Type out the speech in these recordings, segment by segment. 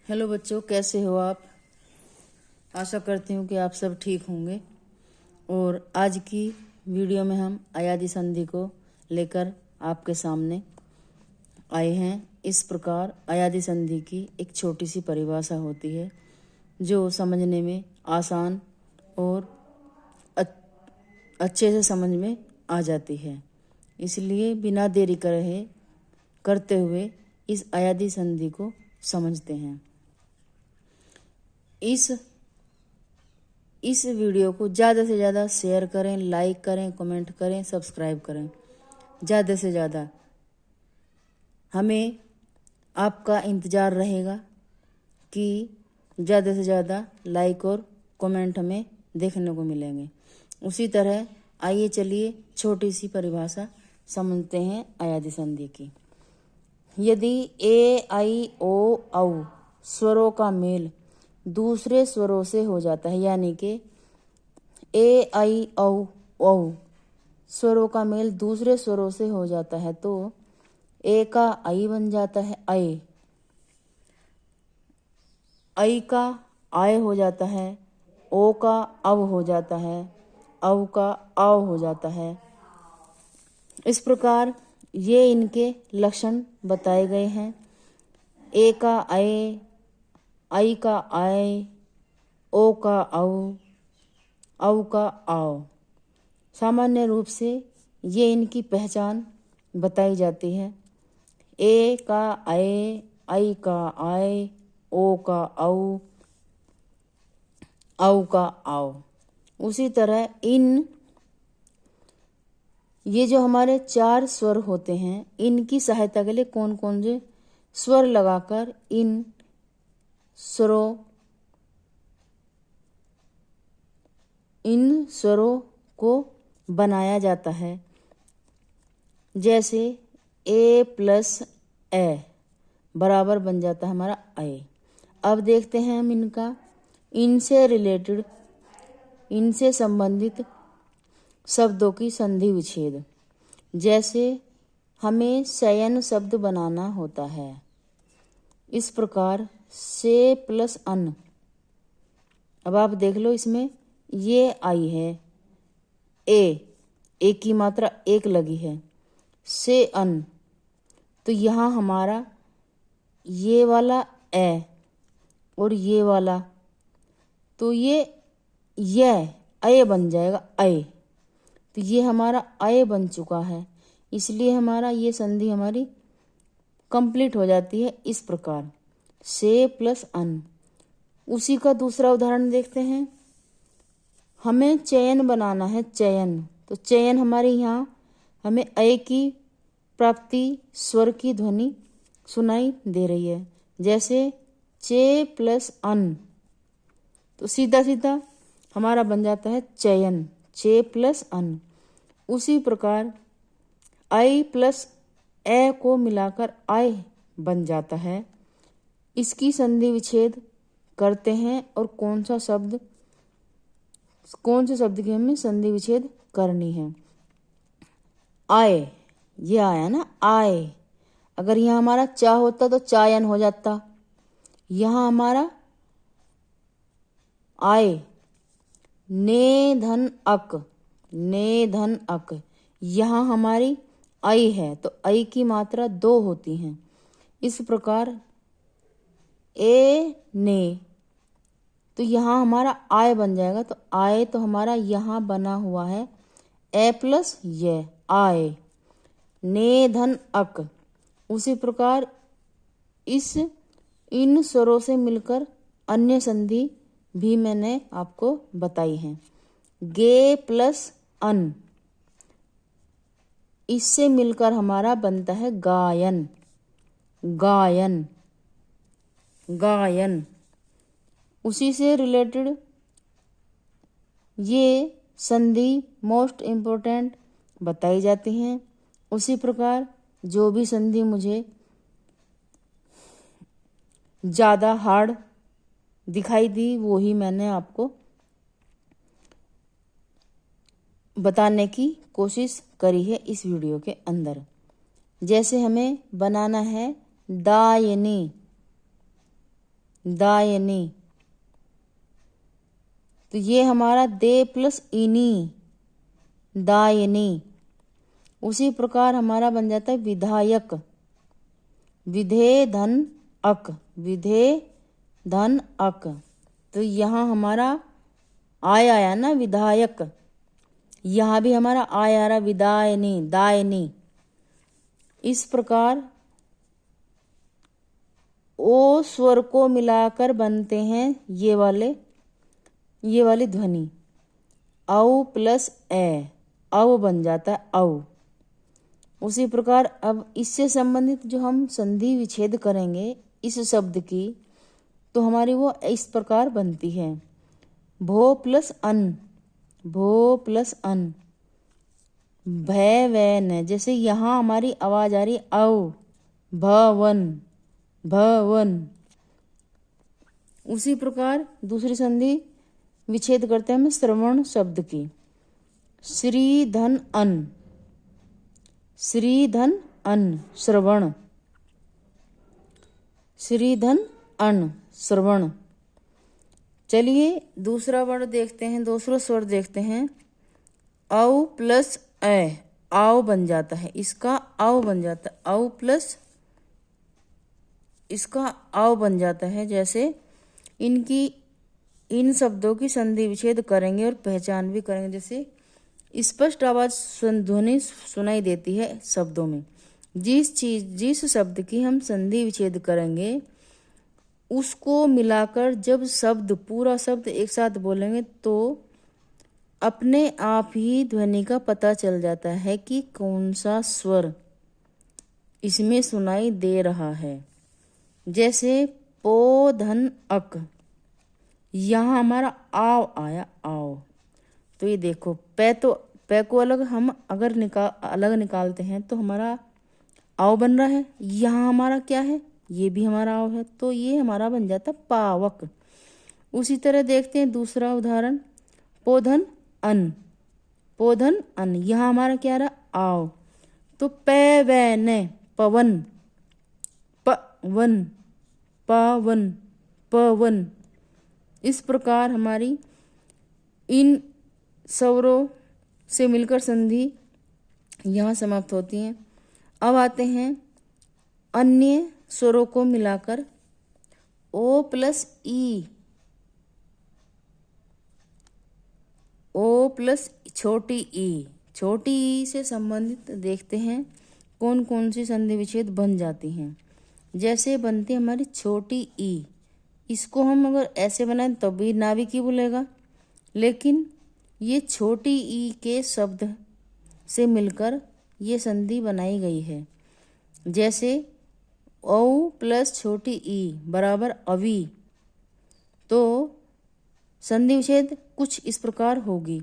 Hello बच्चों, कैसे हो आप। आशा करती हूँ कि आप सब ठीक होंगे। और आज की वीडियो में हम अयादी संधि को लेकर आपके सामने आए हैं। इस प्रकार अयादी संधि की एक छोटी सी परिभाषा होती है जो समझने में आसान और अच्छे से समझ में आ जाती है। इसलिए बिना देरी करते हुए इस अयादी संधि को समझते हैं। इस वीडियो को ज़्यादा से ज़्यादा शेयर करें, लाइक करें, कमेंट करें, सब्सक्राइब करें। ज़्यादा से ज़्यादा हमें आपका इंतज़ार रहेगा कि ज़्यादा से ज़्यादा लाइक और कमेंट हमें देखने को मिलेंगे। उसी तरह आइए चलिए छोटी सी परिभाषा समझते हैं अयादी संधि की। यदि ए आई ओ औ स्वरों का मेल दूसरे स्वरों से हो जाता है, यानी कि ए आई औ स्वरों का मेल दूसरे स्वरों से हो जाता है तो ए का आई बन जाता है आई, आई का आय हो जाता है, ओ का अव हो जाता है, अव का आव हो जाता है। इस प्रकार ये इनके लक्षण बताए गए हैं। ए का आय, आई का आय, ओ का अव का आव। सामान्य रूप से ये इनकी पहचान बताई जाती है। ए का आय, आई का आय, ओ का अव का आव। उसी तरह ये जो हमारे 4 स्वर होते हैं, इनकी सहायता के लिए कौन कौन से स्वर लगाकर इन स्वरों को बनाया जाता है। जैसे ए प्लस ए बराबर बन जाता है हमारा ए। अब देखते हैं हम इनसे संबंधित शब्दों की संधि विच्छेद। जैसे हमें शयन शब्द बनाना होता है। इस प्रकार से प्लस अन। अब आप देख लो, इसमें ये आई है, ए की मात्रा एक लगी है, से अन, तो यहाँ हमारा ये वाला ए और ये वाला, तो ये अय बन जाएगा अय। तो ये हमारा अय बन चुका है, इसलिए हमारा ये संधि हमारी कंप्लीट हो जाती है। इस प्रकार से प्लस अन। उसी का दूसरा उदाहरण देखते हैं। हमें चयन बनाना है, चयन। तो चयन हमारे यहाँ हमें अय की प्राप्ति स्वर की ध्वनि सुनाई दे रही है। जैसे चे प्लस अन, तो सीधा सीधा हमारा बन जाता है चयन, चे प्लस अन। उसी प्रकार आई प्लस ए को मिलाकर आय बन जाता है। इसकी संधि विच्छेद करते हैं और कौन से शब्द की हमें संधि विच्छेद करनी है। आय, ये आया ना आय। अगर यहाँ हमारा चा होता तो चायन हो जाता। यहाँ हमारा आय, ने धन अक, यहाँ हमारी आई है तो आई की मात्रा 2 होती हैं। इस प्रकार ए ने, तो यहाँ हमारा आय बन जाएगा। तो आय तो हमारा यहाँ बना हुआ है ए प्लस ये आय, ने धन अक। उसी प्रकार इन स्वरों से मिलकर अन्य संधि भी मैंने आपको बताई है। गे प्लस अन, इससे मिलकर हमारा बनता है गायन, गायन, गायन। उसी से रिलेटेड ये संधि मोस्ट इम्पोर्टेंट बताई जाती हैं। उसी प्रकार जो भी संधि मुझे ज़्यादा हार्ड दिखाई दी वो ही मैंने आपको बताने की कोशिश करी है इस वीडियो के अंदर। जैसे हमें बनाना है दायनी, दायनी। तो ये हमारा दे प्लस इनी, दायनी। उसी प्रकार हमारा बन जाता है विधायक, विधे धन अक, विधे धन अक। तो यहाँ हमारा आय आया ना विधायक, यहाँ भी हमारा आय आ रहा विदायनी, दायनी। इस प्रकार ओ स्वर को मिलाकर बनते हैं ये वाली ध्वनि। औ प्लस ए, औ बन जाता है औ। उसी प्रकार अब इससे संबंधित जो हम संधि विच्छेद करेंगे इस शब्द की, तो हमारी वो इस प्रकार बनती है। भो प्लस अन, भो प्लस अन, भय वै न। जैसे यहाँ हमारी आवाज आ रही औ, भवन, भवन। उसी प्रकार दूसरी संधि विच्छेद करते हैं हम श्रवण शब्द की। श्री धन अन, श्री धन अन, श्रवण, श्री धन अन, श्रवण। चलिए दूसरा वर्ड देखते हैं, दूसरा स्वर देखते हैं। औ प्लस ए, आओ बन जाता है, इसका आओ बन जाता है, औ प्लस इसका आओ बन जाता है। जैसे इन शब्दों की संधि विच्छेद करेंगे और पहचान भी करेंगे। जैसे स्पष्ट आवाज ध्वनि सुनाई देती है शब्दों में। जिस शब्द की हम संधि विच्छेद करेंगे उसको मिलाकर जब पूरा शब्द एक साथ बोलेंगे तो अपने आप ही ध्वनि का पता चल जाता है कि कौन सा स्वर इसमें सुनाई दे रहा है। जैसे पो धन अक, यहाँ हमारा आओ आया, आओ। तो ये देखो पे को अलग हम अगर अलग निकालते हैं तो हमारा आओ बन रहा है। यहाँ हमारा क्या है, ये भी हमारा आओ है, तो ये हमारा बन जाता पावक। उसी तरह देखते हैं दूसरा उदाहरण। पोधन अन, पोधन अन, यहाँ हमारा क्या रहा, आओ। तो पे वे न, पवन, पवन, पवन, पवन। इस प्रकार हमारी इन स्वरों से मिलकर संधि यहाँ समाप्त होती हैं। अब आते हैं अन्य स्वरों को मिलाकर। ओ प्लस ई, ओ प्लस छोटी ई, छोटी ई से संबंधित देखते हैं कौन कौन सी संधि विच्छेद बन जाती हैं। जैसे बनती है हमारी छोटी ई, इसको हम अगर ऐसे बनाएं तो भी नाभिक ही बोलेगा, लेकिन ये छोटी ई के शब्द से मिलकर ये संधि बनाई गई है। जैसे औ प्लस छोटी ई बराबर अवी, तो संधि विच्छेद कुछ इस प्रकार होगी।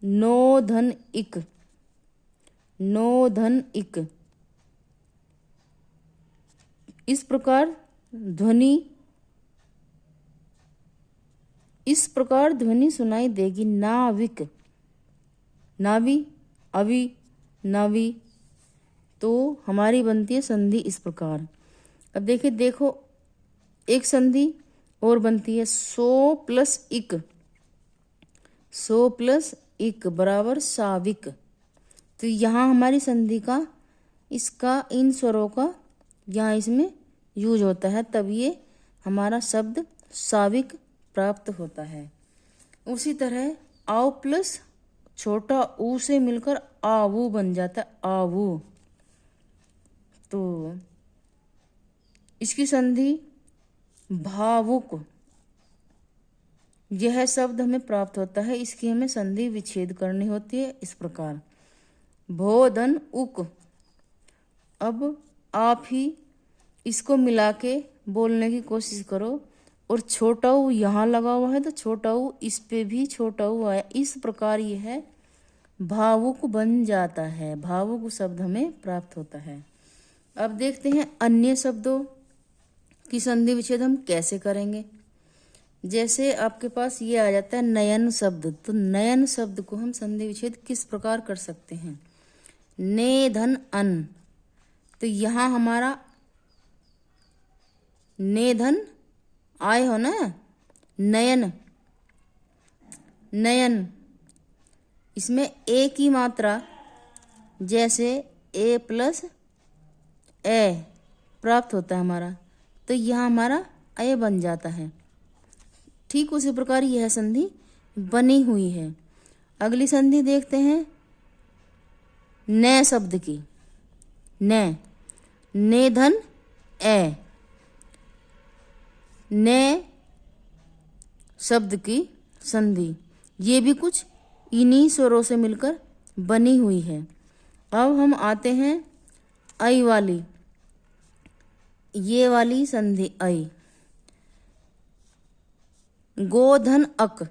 नो धन इक, नो धन इक। इस प्रकार ध्वनि सुनाई देगी। नाविक, नावी, अवी, नावी। तो हमारी बनती है संधि इस प्रकार। अब देखो एक संधि और बनती है। सो प्लस इक, सो प्लस इक बराबर साविक। तो यहाँ हमारी संधि का इसका इन स्वरों का यहाँ इसमें यूज होता है, तब ये हमारा शब्द साविक प्राप्त होता है। उसी तरह आओ प्लस छोटा ऊ से मिलकर आवू बन जाता है, आवू। तो इसकी संधि भावुक, यह शब्द हमें प्राप्त होता है। इसकी हमें संधि विच्छेद करनी होती है इस प्रकार। भोधन उक। अब आप ही इसको मिला के बोलने की कोशिश करो, और छोटा ऊ यहाँ लगा हुआ है तो छोटा ऊ इस पे भी छोटा ऊ आया। इस प्रकार यह भावुक बन जाता है, भावुक शब्द हमें प्राप्त होता है। अब देखते हैं अन्य शब्दों की संधि विच्छेद हम कैसे करेंगे। जैसे आपके पास ये आ जाता है नयन शब्द, तो नयन शब्द को हम संधि विच्छेद किस प्रकार कर सकते हैं। ने धन अन, तो यहाँ हमारा ने धन आए हो ना, नयन, नयन। इसमें ए की मात्रा जैसे ए प्लस ए प्राप्त होता है हमारा, तो यहाँ हमारा ए बन जाता है। ठीक उसी प्रकार यह संधि बनी हुई है। अगली संधि देखते हैं न शब्द की। न, ने धन ए, न शब्द की संधि, ये भी कुछ इन्हीं स्वरों से मिलकर बनी हुई है। अब हम आते हैं ऐ वाली, ये वाली संधि ऐ। गोधन अक,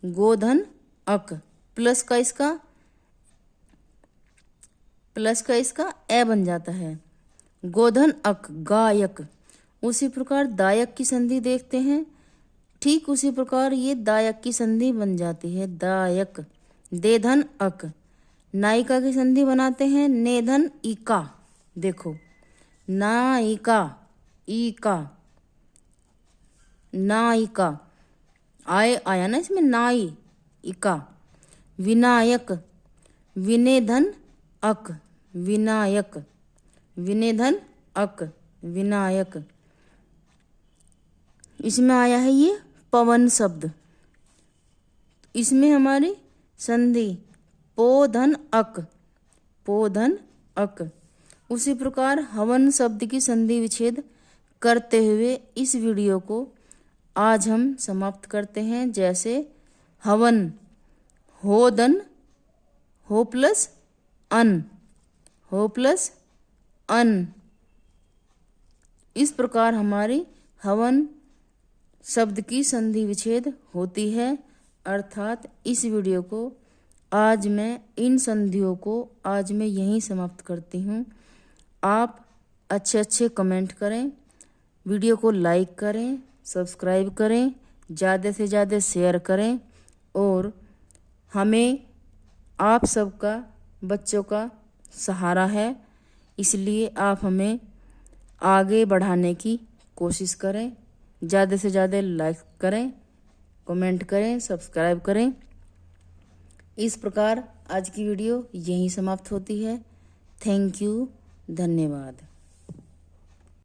गोधन अक, प्लस का इसका ए बन जाता है। गोधन अक, गायक। उसी प्रकार दायक की संधि देखते हैं। ठीक उसी प्रकार ये दायक की संधि बन जाती है, दायक। दे धन अक, नायिका की संधि बनाते हैं, ने धन इका। देखो, नायिका, इका, नायिका, आए आया ना इसमें, नाई, इका। विनायक, विने धन अक, विनायक, विने धन अक, विनायक। इसमें आया है ये पवन शब्द। इसमें हमारी संधि पो धन अक, पो धन अक। उसी प्रकार हवन शब्द की संधि विच्छेद करते हुए इस वीडियो को आज हम समाप्त करते हैं। जैसे हवन, हो धन, हो प्लस अन, हो प्लस अन। इस प्रकार हमारी हवन शब्द की संधि विच्छेद होती है। अर्थात इस वीडियो को आज मैं इन संधियों को आज मैं यहीं समाप्त करती हूँ। आप अच्छे कमेंट करें, वीडियो को लाइक करें, सब्सक्राइब करें, ज़्यादा से ज़्यादा शेयर करें और हमें आप सबका, बच्चों का सहारा है, इसलिए आप हमें आगे बढ़ाने की कोशिश करें। ज़्यादा से ज़्यादा लाइक करें, कमेंट करें, सब्सक्राइब करें। इस प्रकार आज की वीडियो यहीं समाप्त होती है। थैंक यू, धन्यवाद।